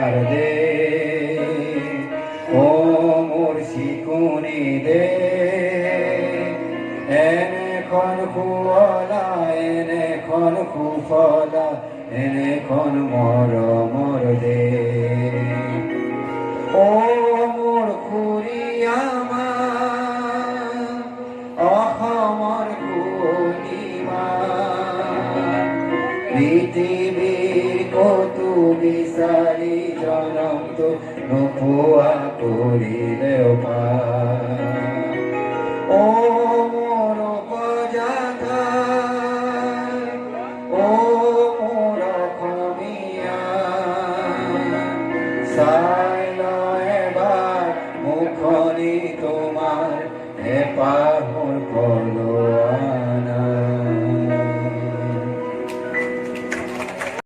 আমাৰ দে ও মোৰ শিকুনি দে এনেখন কুৱলা এনেখন কুফলা এনেখন মৰমৰ দে ও মোৰ খুৰী আমাৰ অসমৰ কুলিমা পৃথিৱীৰ কতো বিচাৰি জনমটো নোপোৱা কৰিলেও ও মোৰ উপজাতা ও মোৰ অসমীয়া চাই ল এবাৰ মুখনি তোমাৰ এপাহ মোৰ কলো